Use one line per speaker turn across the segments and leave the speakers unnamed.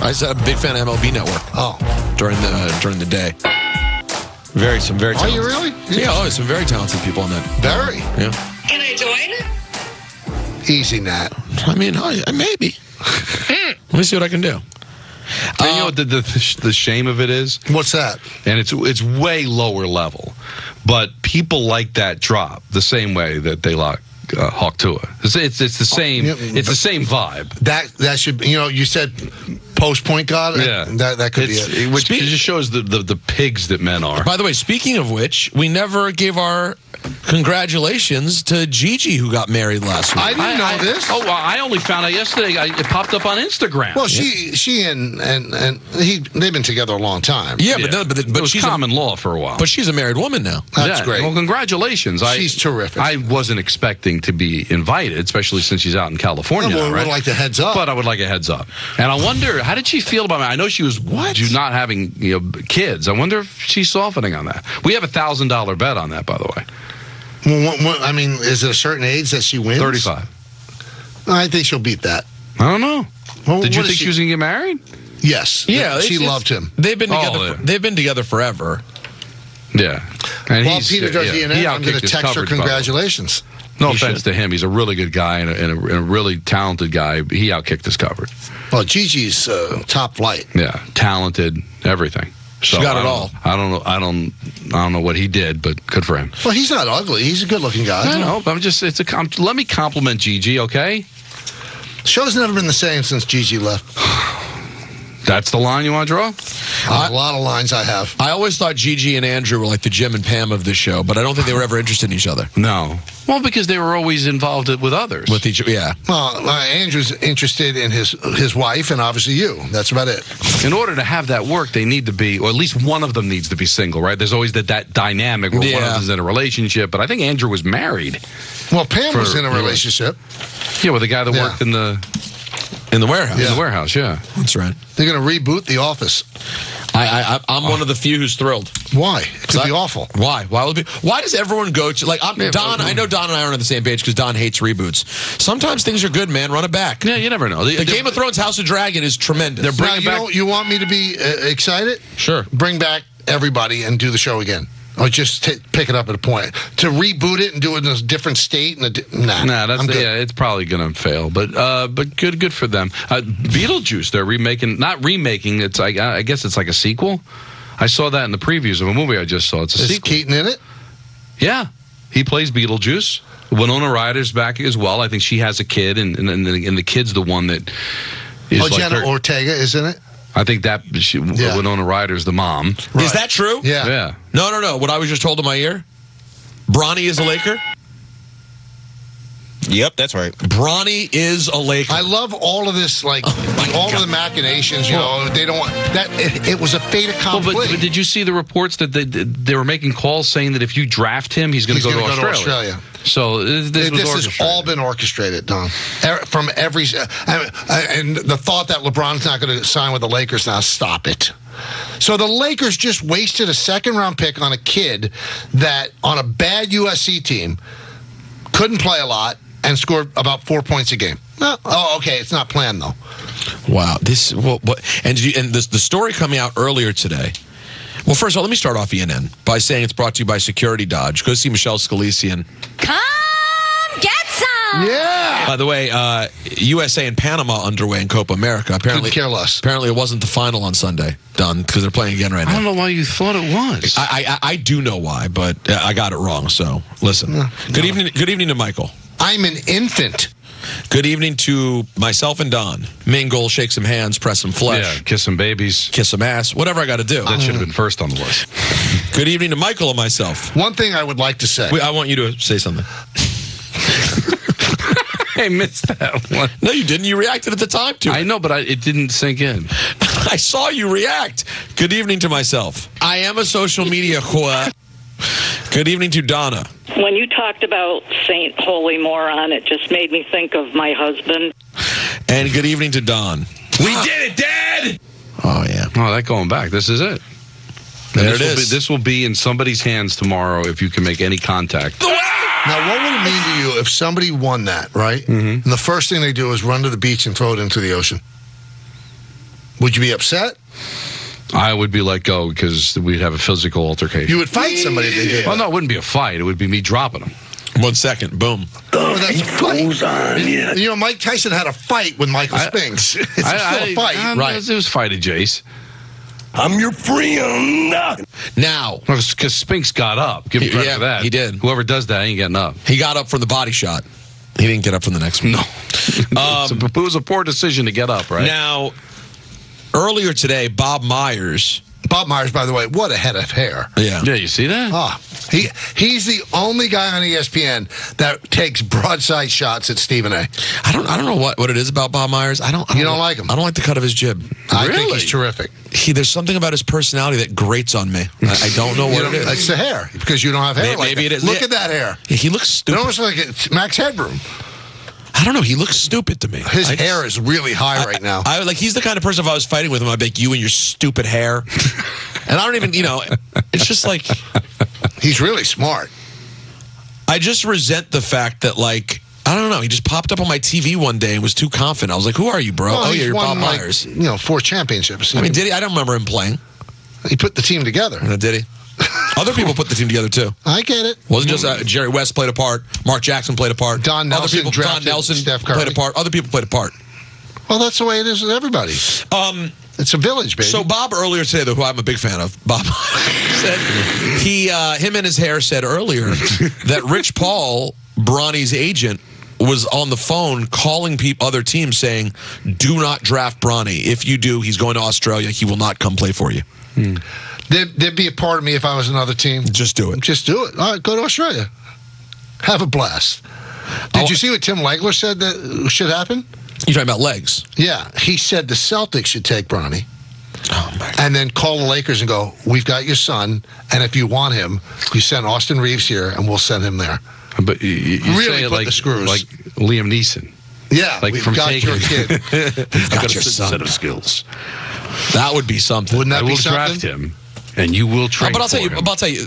I was a big fan of MLB Network.
Oh.
During the day. Some very talented.
Are you really?
Yeah, some very talented people on that.
Very.
Yeah.
Can I join?
Easy, Nat.
I mean, maybe. Let me see what I can do.
You know what the shame of it is?
What's that?
And it's way lower level. But people like that drop the same way that they like Hawk Tua. It's the same. It's the same vibe.
That should be, you said post point guard.
Yeah,
that could be it.
Which just shows the pigs that men are.
By the way, speaking of which, we never gave our congratulations to Gigi, who got married last week.
I didn't know this.
Oh, well, I only found out yesterday. It popped up on Instagram.
Well, she and he, they've been together a long time.
Yeah,
but it was
she's
common law for a while.
But she's a married woman now.
That's great.
Well, congratulations.
She's terrific.
I wasn't expecting to be invited, especially since she's out in California.
Well,
now, right?
would like the heads up.
But I would like a heads up. And I wonder, how did she feel about me? I know she was not having kids. I wonder if she's softening on that. We have $1,000 bet on that, by the way.
Well, I mean, is it a certain age that she wins?
35.
I think she'll beat that.
I don't know.
Well,
Did you think she was going to get married?
Yes.
Yeah,
she loved him.
They've been together. They've been together forever.
Yeah. And
While Peter does ENN, I'm going to text her congratulations.
No offense to him. He's a really good guy and a really talented guy. He outkicked his coverage.
Well, Gigi's top flight.
Yeah, talented, everything.
She got it all.
I don't know what he did, but good for him.
Well, he's not ugly. He's a good-looking guy.
I know, but let me compliment Gigi, okay?
Show's never been the same since Gigi left.
That's the line you want to draw?
A lot of lines I have.
I always thought Gigi and Andrew were like the Jim and Pam of the show, but I don't think they were ever interested in each other.
No. Well, because they were always involved with others.
With each, yeah.
Well, Andrew's interested in his wife, and obviously you. That's about it.
In order to have that work, they need to be, or at least one of them needs to be single, right? There's always that dynamic where one of them is in a relationship, but I think Andrew was married.
Well, Pam was in a relationship.
Yeah, with the guy that worked in the warehouse.
Yeah.
In the warehouse, yeah.
That's right.
They're going to reboot The Office.
I'm one of the few who's thrilled.
Why? It could be awful.
Why? Why does everyone go to Don? I know Don and I are on the same page because Don hates reboots. Sometimes things are good, man. Run it back.
Yeah, you never know.
The Game of Thrones House of Dragon is tremendous.
They're bringing back.
You want me to be excited?
Sure.
Bring back everybody and do the show again. Or just pick it up at a point. To reboot it and do it in a different state?
It's probably going to fail. But good for them. Beetlejuice, they're remaking. Not remaking. It's I guess it's like a sequel. I saw that in the previews of a movie I just saw. It's a sequel.
Is Keaton in it?
Yeah. He plays Beetlejuice. Winona Ryder's back as well. I think she has a kid, and the kid's the one that is like
Jenna Ortega is in it?
I think Winona Ryder's the mom.
Right. Is that true?
Yeah.
No. What I was just told in my ear? Bronny is a Laker?
Yep, that's right.
Bronny is a Laker.
I love all of this, all of the machinations. They don't want that. It was a fait accompli.
But did you see the reports that they were making calls saying that if you draft him, he's going to go to Australia? So this has
all been orchestrated, Don. From every and the thought that LeBron's not going to sign with the Lakers now. Stop it. So the Lakers just wasted a second-round pick on a kid that on a bad USC team couldn't play a lot and scored about 4 points a game. Okay. It's not planned though.
Wow. The story coming out earlier today. Well, first of all, let me start off ENN by saying it's brought to you by Security Dodge. Go see Michelle Scalisi and
come get some.
Yeah.
By the way, USA and Panama underway in Copa America. Apparently,
couldn't care less.
Apparently, it wasn't the final on Sunday, Don, because they're playing again right now.
I don't know why you thought it was.
I do know why, but I got it wrong. So listen. Good evening. Good evening to Michael.
I'm an infant.
Good evening to myself and Don. Mingle, shake some hands, press some flesh.
Yeah, kiss some babies.
Kiss some ass. Whatever I got to do.
That should have been first on the list.
Good evening to Michael and myself.
One thing I would like to say.
I want you to say something.
I missed that one.
No, you didn't. You reacted at the time to it.
I know, but it didn't sink in.
I saw you react. Good evening to myself. I am a social media whore. Good evening to Donna.
When you talked about Saint Holy Moron, it just made me think of my husband.
And good evening to Don.
We did it, Dad!
Oh, yeah.
Oh, that going back. This is it.
There it is.
This will be in somebody's hands tomorrow if you can make any contact.
Now, what would it mean to you if somebody won that, right? Mm-hmm. And the first thing they do is run to the beach and throw it into the ocean? Would you be upset?
I would be let go because we'd have a physical altercation.
You would fight somebody if they did.
Well, no, it wouldn't be a fight. It would be me dropping him.
1 second, boom.
Oh, that's a fight. You know, Mike Tyson had a fight with Michael Spinks. It's still a fight.
Right.
It was fighting, Jace.
I'm your friend.
Now,
Because Spinks got up. Give him credit for that.
he did.
Whoever does that ain't getting up.
he got up from the body shot. He didn't get up from the next one.
No. It was a poor decision to get up, right?
Now, earlier today, Bob Myers.
Bob Myers, by the way, what a head of hair.
Yeah.
Yeah, you see that?
Ah, he's the only guy on ESPN that takes broadside shots at Stephen A.
I don't know what it is about Bob Myers. I don't
like him?
I don't like the cut of his jib.
I think
Really?
he's terrific.
There's something about his personality that grates on me. I don't know what it is.
It's the hair, because you don't have hair.
Maybe
like
it
that.
is.
Look
Yeah.
at that hair.
He looks
It
stupid.
almost like it's Max Headroom.
I don't know. He looks stupid to me.
His hair is really high right now.
I like. He's the kind of person, if I was fighting with him, I'd be like, you and your stupid hair. And I don't even, it's just like,
He's really smart.
I just resent the fact that, like, I don't know. He just popped up on my TV one day and was too confident. I was like, who are you, bro?
Well,
Oh,
he's
yeah, you're
won,
Bob Myers.
4 championships.
I mean, did he? I don't remember him playing.
He put the team together.
Did he? Other people put the team together, too.
I get it.
Wasn't just Jerry West played a part. Mark Jackson played a part.
Don
Other
Nelson
people,
drafted
Don Nelson
Steph Curry.
played a part. Other people played a part.
Well, that's the way it is with everybody. It's a village, baby.
So Bob earlier today, who I'm a big fan of, Bob said him and his hair said earlier that Rich Paul, Bronny's agent, was on the phone calling other teams saying, "Do not draft Bronny. If you do, he's going to Australia. He will not come play for you.
There'd be a part of me if I was another team.
Just do it."
Just do it. All right, go to Australia. Have a blast. Did you see what Tim Legler said that should happen?
You talking about legs?
Yeah, he said the Celtics should take Bronny.
Oh my God.
And then call the Lakers and go, we've got your son, and if you want him, you send Austin Reeves here, and we'll send him there.
But you
Really
say it
put
like,
the screws.
like Liam Neeson.
Yeah,
Like
we've
from
got
Taken.
your kid.
I've got your son.
set of skills.
That would be something.
Wouldn't
I
that
will
be something?
draft him, and you will trade
But I'll tell
for
you.
him.
But I'll tell you.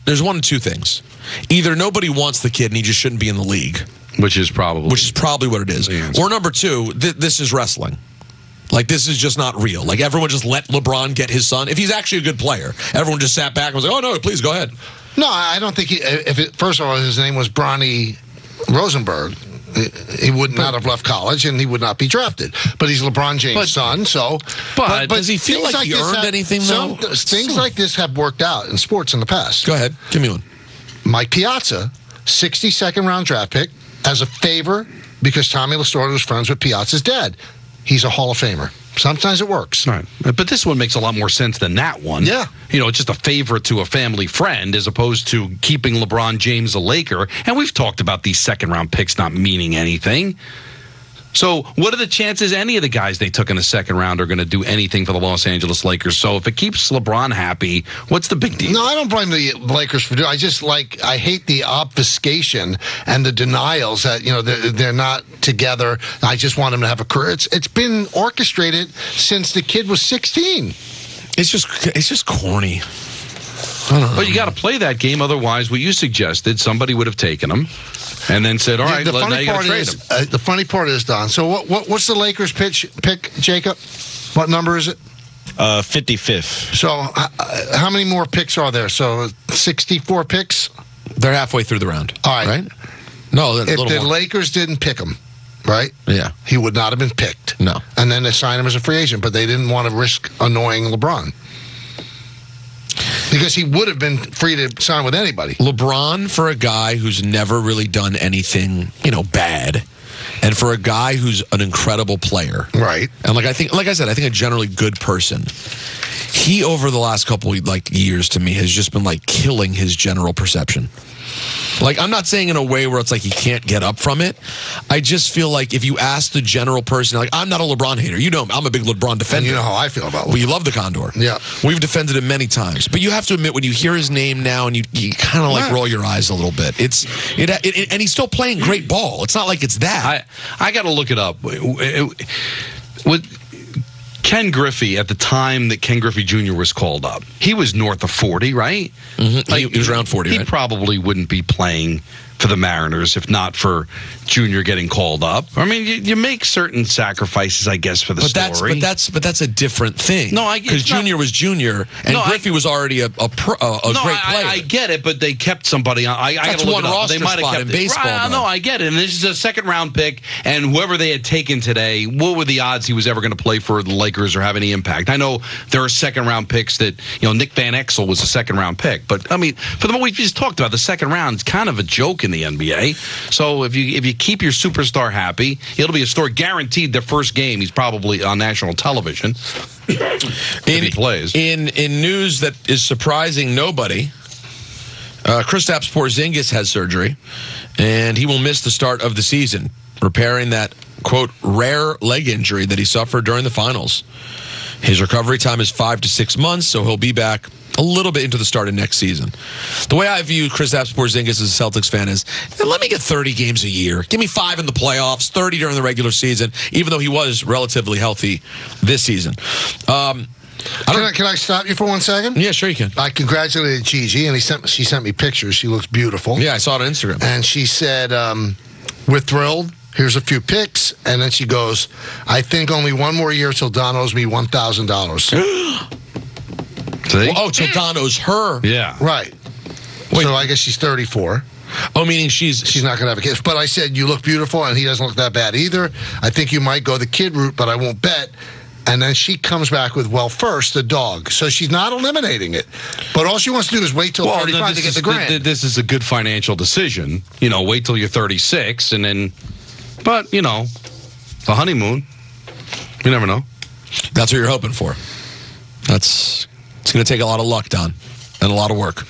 There's one of two things. Either nobody wants the kid and he just shouldn't be in the league,
Which is probably
what it is.
The answer.
Or number two, this is wrestling. Like, this is just not real. Like, everyone just let LeBron get his son. If he's actually a good player, everyone just sat back and was like, oh, no, please go ahead.
No, I don't think first of all, his name was Bronny Rosenberg. He would not have left college, and he would not be drafted. But he's LeBron James' son, so.
But
does he feel
things
like he
this
earned anything, though?
Things like this have worked out in sports in the past.
Go ahead. Give me one.
Mike Piazza, 62nd round draft pick, as a favor because Tommy Lasorda was friends with Piazza's dad. He's a Hall of Famer. Sometimes it works.
Right. But this one makes a lot more sense than that one.
Yeah.
It's just a favor to a family friend as opposed to keeping LeBron James a Laker. And we've talked about these second-round picks not meaning anything. So what are the chances any of the guys they took in the second round are going to do anything for the Los Angeles Lakers? So if it keeps LeBron happy, what's the big deal?
No, I don't blame the Lakers for doing it. I hate the obfuscation and the denials that, they're not together. I just want them to have a career. It's been orchestrated since the kid was 16.
It's just corny.
But you got to play that game. Otherwise, what you suggested, somebody would have taken him and then said, all right, now you got to trade him.
The funny part is, Don, so what's the Lakers pick, Jacob? What number is it?
55th.
So how many more picks are there? So 64 picks?
They're halfway through the round.
All right.
Right? No, a
If
little
the
more.
Lakers didn't pick him, right?
Yeah.
He would not have been picked.
No.
And then they signed him as a free agent, but they didn't want to risk annoying LeBron. Because he would have been free to sign with anybody.
LeBron, for a guy who's never really done anything, bad, and for a guy who's an incredible player,
Right.
and like I said, I think a generally good person. He, over the last couple years, to me, has just been killing his general perception. I'm not saying in a way where it's he can't get up from it. I just feel like if you ask the general person, I'm not a LeBron hater. You know, I'm a big LeBron defender.
And you know how I feel about
Well,
LeBron.
you love the Condor.
Yeah.
We've defended him many times. But you have to admit, when you hear his name now and you kind of roll your eyes a little bit, and he's still playing great ball. It's not like it's that.
I got to look it up. With Ken Griffey, at the time that Ken Griffey Jr. was called up, he was north of 40, right?
Mm-hmm. He was around 40,
He
right?
probably wouldn't be playing for the Mariners if not for Junior getting called up. I mean, you make certain sacrifices, I guess, for the story.
But that's a different thing.
No,
because Junior was Junior, and Griffey was already a great player.
I get it, but they kept somebody on. I got to look it up. They might have kept
in baseball.
Right, no, I get it. And this is a second-round pick, and whoever they had taken today, what were the odds he was ever going to play for the Lakers or have any impact? I know there are second-round picks that, Nick Van Exel was a second-round pick, but I mean, for the moment we just talked about, the second round is kind of a joke in the NBA. So if you keep your superstar happy, it'll be a story. Guaranteed their first game, he's probably on national television if he plays.
In news that is surprising nobody, Kristaps Porzingis has surgery, and he will miss the start of the season, repairing that, quote, rare leg injury that he suffered during the finals. His recovery time is 5 to 6 months, so he'll be back a little bit into the start of next season. The way I view Kristaps Porzingis as a Celtics fan is, let me get 30 games a year. Give me 5 in the playoffs, 30 during the regular season, even though he was relatively healthy this season. Can
I stop you for 1 second?
Yeah, sure you can.
I congratulated Gigi, and she sent me pictures. She looks beautiful.
Yeah, I saw it on Instagram.
And she said, we're thrilled. Here's a few pics. And then she goes, I think only one more year till Don owes me $1,000.
Oh, till Don owes her.
Yeah.
Right. Wait. So I guess she's 34.
Oh, meaning she's
not going to have a kid. But I said, you look beautiful, and he doesn't look that bad either. I think you might go the kid route, but I won't bet. And then she comes back with, well, first, the dog. So she's not eliminating it. But all she wants to do is wait till 35 to get the grand.
This is a good financial decision. Wait till you're 36, and then... But, the honeymoon, you never know.
That's what you're hoping for. It's going to take a lot of luck, Don, and a lot of work.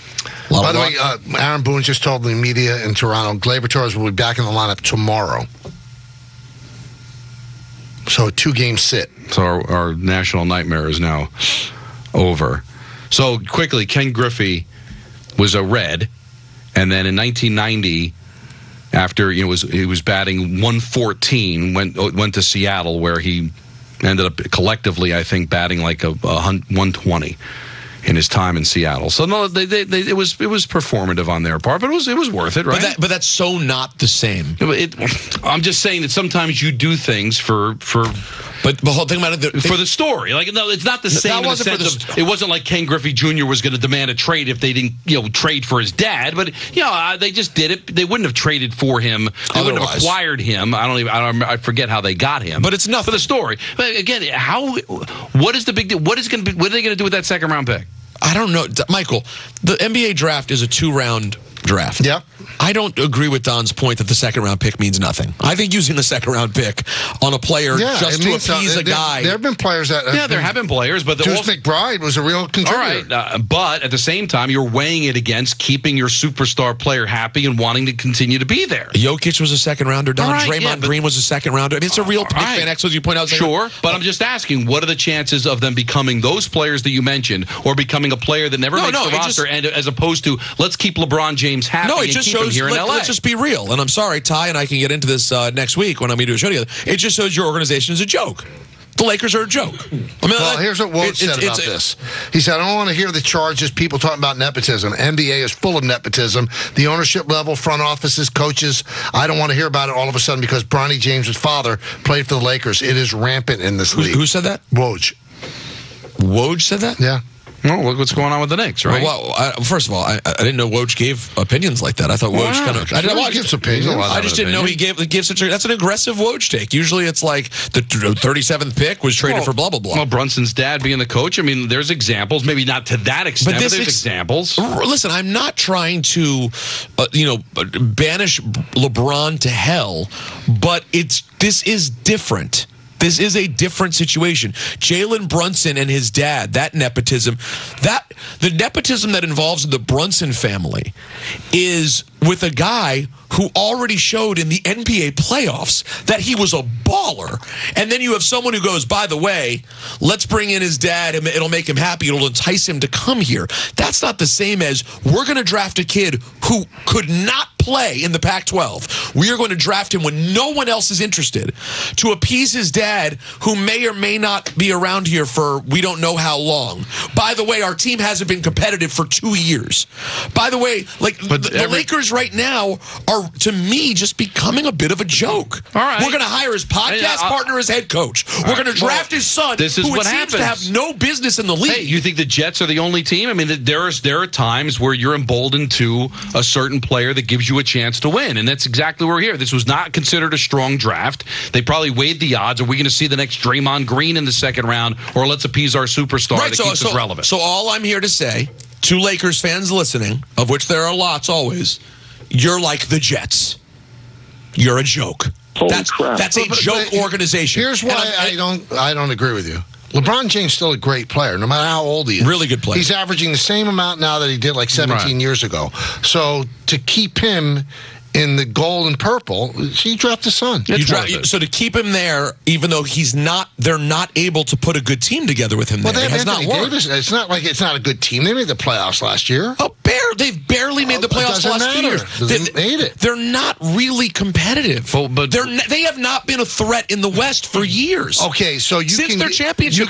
By the way, Aaron Boone just told the media in Toronto, Gleyber Torres will be back in the lineup tomorrow. So a 2-game sit.
So our national nightmare is now over. So quickly, Ken Griffey was a Red, and then in 1990... After he was batting 114, went to Seattle, where he ended up collectively, I think, batting like a 120 in his time in Seattle. So no, it was performative on their part, but it was worth it, right?
But that's so not the same.
I'm just saying that sometimes you do things for.
But the whole thing about it...
for the story. No, it's not the same in the sense of... It wasn't like Ken Griffey Jr. was going to demand a trade if they didn't, trade for his dad. But, they just did it. They wouldn't have traded for him. They wouldn't have acquired him. I forget how they got him.
But it's nothing.
For the story. But again, what is the big deal? What are they going to do with that second-round pick?
I don't know. Michael, the NBA draft is a 2-round draft.
Yep.
I don't agree with Don's point that the second-round pick means nothing. I think using a second-round pick on a player just to appease a guy...
There have been players that...
there have been players, but...
Deuce McBride was a real contributor.
All right, but at the same time, you're weighing it against keeping your superstar player happy and wanting to continue to be there.
Jokic was a second-rounder. Draymond Green was a second-rounder. I mean, it's a real... Nick Van Exel, as you point out...
Sure, but I'm just asking, what are the chances of them becoming those players that you mentioned, or becoming a player that never makes the roster, and as opposed to, let's keep LeBron James happy and keep him here in LA?
Let's just be real. And I'm sorry, Ty and I can get into this next week when I'm going to do a show together. It just shows your organization is a joke. The Lakers are a joke.
Here's what Woj said about this. He said, I don't want to hear the charges, people talking about nepotism. NBA is full of nepotism. The ownership level, front offices, coaches, I don't want to hear about it all of a sudden because Bronny James' father played for the Lakers. It is rampant in this league.
Who said that?
Woj.
Woj said that?
Yeah.
Well, look what's going on with the Knicks, right?
First of all, I didn't know Woj gave opinions like that. I thought Woj kind of...
I gives opinions.
I just didn't know he gave such a... That's an aggressive Woj take. Usually it's like the 37th pick was traded for blah, blah, blah.
Well, Brunson's dad being the coach, I mean, there's examples. Maybe not to that extent, but there's examples.
Listen, I'm not trying to, banish LeBron to hell, but this is different. This is a different situation. Jalen Brunson and his dad, that nepotism, the nepotism that involves the Brunson family is with a guy who already showed in the NBA playoffs that he was a baller. And then you have someone who goes, by the way, let's bring in his dad and it'll make him happy. It'll entice him to come here. That's not the same as we're going to draft a kid who could not play in the Pac-12. We are going to draft him when no one else is interested to appease his dad, who may or may not be around here for we don't know how long. By the way, our team hasn't been competitive for 2 years. By the way, the Lakers right now are, to me, just becoming a bit of a joke.
All right.
We're going to hire his podcast partner as head coach. We're going to draft his son,
this is
who
what
seems to have
happens.
no business in the league.
Hey, you think the Jets are the only team? I mean, there are times where you're emboldened to a certain player that gives you a chance to win, and that's exactly where we're here. This was not considered a strong draft. They probably weighed the odds. Are we going to see the next Draymond Green in the second round, or let's appease our superstar that keeps us relevant?
So all I'm here to say to Lakers fans listening, of which there are lots always, you're like the Jets. You're a joke. That's a joke organization.
Here's why I don't agree with you. LeBron James is still a great player, no matter how old he is.
Really good player.
He's averaging the same amount now that he did like 17 years ago. So to keep him in the gold and purple, he dropped his son.
So to keep him there, even though they're not able to put a good team together with him.
Well,
there.
they
It has
Anthony
not worked.
Davis. It's not like it's not a good team. They made the playoffs last year.
They've barely made the playoffs last year.
They made it.
They're not really competitive.
But
they have not been a threat in the West for years.
Okay, so
since their championship,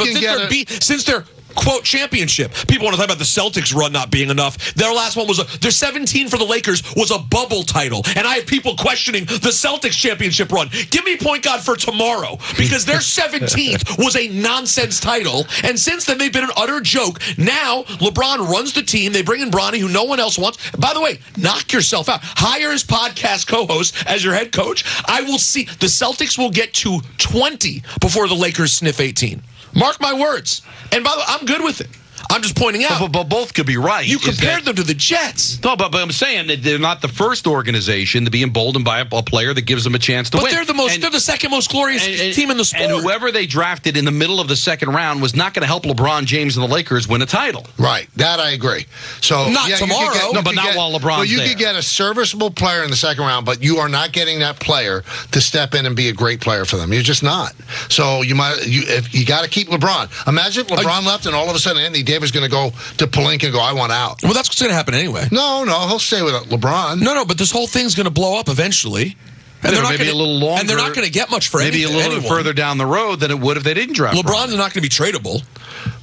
since their quote championship. People want to talk about the Celtics run not being enough. Their last one was their 17 for the Lakers was a bubble title, and I have people questioning the Celtics championship run. Give me point guard for tomorrow, because their 17th was a nonsense title, and since then they've been an utter joke. Now LeBron runs the team. They bring in Bronny, who no one else wants. By the way, knock yourself out. Hire his podcast co-host as your head coach. I will see the Celtics will get to 20 before the Lakers sniff 18. Mark my words. And by the way, I'm good with it. I'm just pointing out.
But both could be right.
You compared them to the Jets.
No, but I'm saying that they're not the first organization to be emboldened by a player that gives them a chance to win.
But they're the second most glorious team in the sport.
And whoever they drafted in the middle of the second round was not going to help LeBron James and the Lakers win a title.
Right. That I agree. So
not tomorrow.
While LeBron's
you could get a serviceable player in the second round, but you are not getting that player to step in and be a great player for them. You're just not. So you got to keep LeBron. Imagine if LeBron left and all of a sudden Anthony Davis is going to go to Pelinka and go, I want out.
Well, that's what's going to happen anyway.
No, he'll stay with LeBron.
No, but this whole thing's going to blow up eventually. And they're not
maybe a little longer.
And they're not going to get much for
maybe a little bit further down the road than it would if they didn't draft
LeBron's not going to be tradable.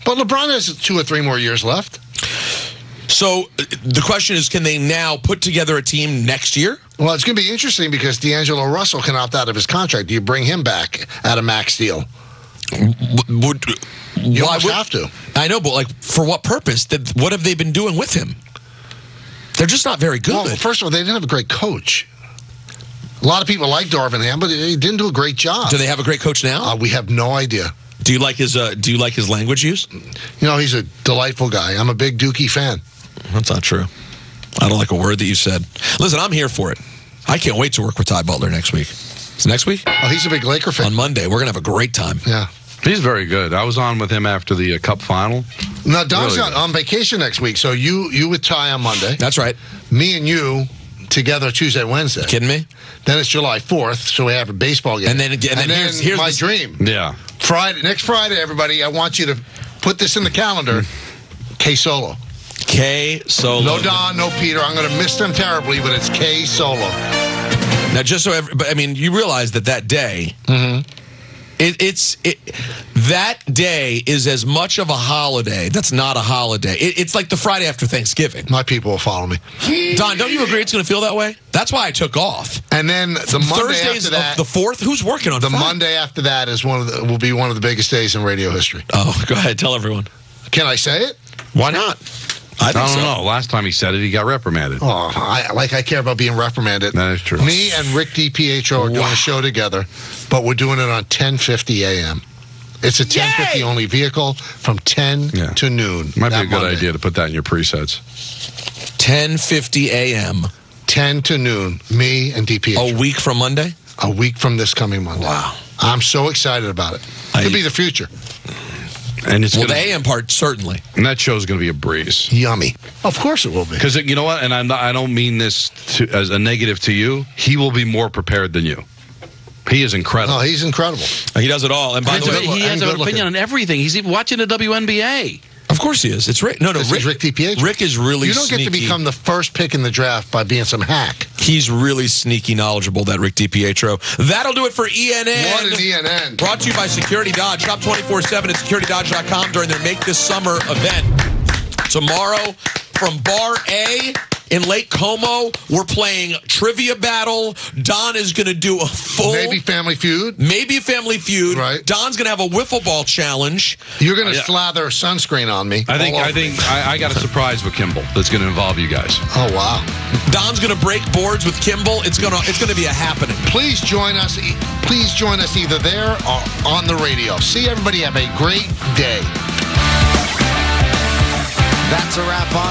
But LeBron has 2 or 3 more years left.
So the question is, can they now put together a team next year?
Well, it's going to be interesting because D'Angelo Russell can opt out of his contract. Do you bring him back at a max deal? You almost have to.
I know, but for what purpose? What have they been doing with him? They're just not very good.
Well, first of all, they didn't have a great coach. A lot of people like Darvin Ham, but he didn't do a great job.
Do they have a great coach now?
We have no idea.
Do you like his language use?
He's a delightful guy. I'm a big Dookie fan.
That's not true. I don't like a word that you said. Listen, I'm here for it. I can't wait to work with Ty Butler next week. Is it next week?
Oh, he's a big Laker fan.
On Monday. We're going to have a great time.
Yeah.
He's very good. I was on with him after the Cup final.
Now, Don's on vacation next week, so you with Ty on Monday.
That's right.
Me and you together Tuesday, Wednesday.
Kidding me?
Then it's July 4th, so we have a baseball game.
And then here's
my dream.
Yeah.
Next Friday, everybody, I want you to put this in the calendar. K-Solo.
K-Solo.
No Don, no Peter. I'm going to miss them terribly, but it's K-Solo.
Now, just so you realize that day, that day is as much of a holiday. That's not a holiday. It's like the Friday after Thanksgiving.
My people will follow me.
Don, don't you agree it's going to feel that way? That's why I took off.
And then the Monday
Thursdays
after that,
the 4th. Who's working on
the
Friday?
Monday after that will be one of the biggest days in radio history.
Oh, go ahead, tell everyone.
Can I say it?
Why not? I don't
know. Last time he said it, he got reprimanded.
Oh, I care about being reprimanded.
That is true.
Me and Rick DiPietro are doing a show together, but we're doing it on 10:50 a.m. It's a 10:50 only vehicle from 10 to noon.
Might be a good idea to put that in your presets.
10:50 a.m.
10 to noon. Me and DiPietro.
A week from Monday?
A week from this coming Monday.
Wow.
I'm so excited about it. Could be the future.
And it's
the AM part, certainly.
And that show's going to be a breeze.
Yummy. Of course it will be.
Because you know what? And I don't mean this as a negative to you. He will be more prepared than you. He is incredible.
Oh, he's incredible.
He does it all. And by the way,
he has an opinion on everything. He's even watching the WNBA.
Of course he is. It's Rick. No,
Rick DiPietro.
Rick is really
You don't
sneaky.
get to become the first pick in the draft by being some hack.
He's really sneaky knowledgeable, that Rick DiPietro. That'll do it for ENN.
What an ENN.
Brought to you by Security Dodge. Shop 24/7 at securitydodge.com during their Make This Summer event. Tomorrow, from Bar A In Lake Como, we're playing Trivia Battle. Don is going to do a full...
Maybe Family Feud.
Maybe a Family Feud.
Right.
Don's going to have a wiffle ball challenge.
You're going to slather sunscreen on me.
I got a surprise with Kimball that's going to involve you guys.
Oh, wow.
Don's going to break boards with Kimball. It's going to be a happening.
Please join us. Please join us either there or on the radio. See everybody. Have a great day.
That's a wrap on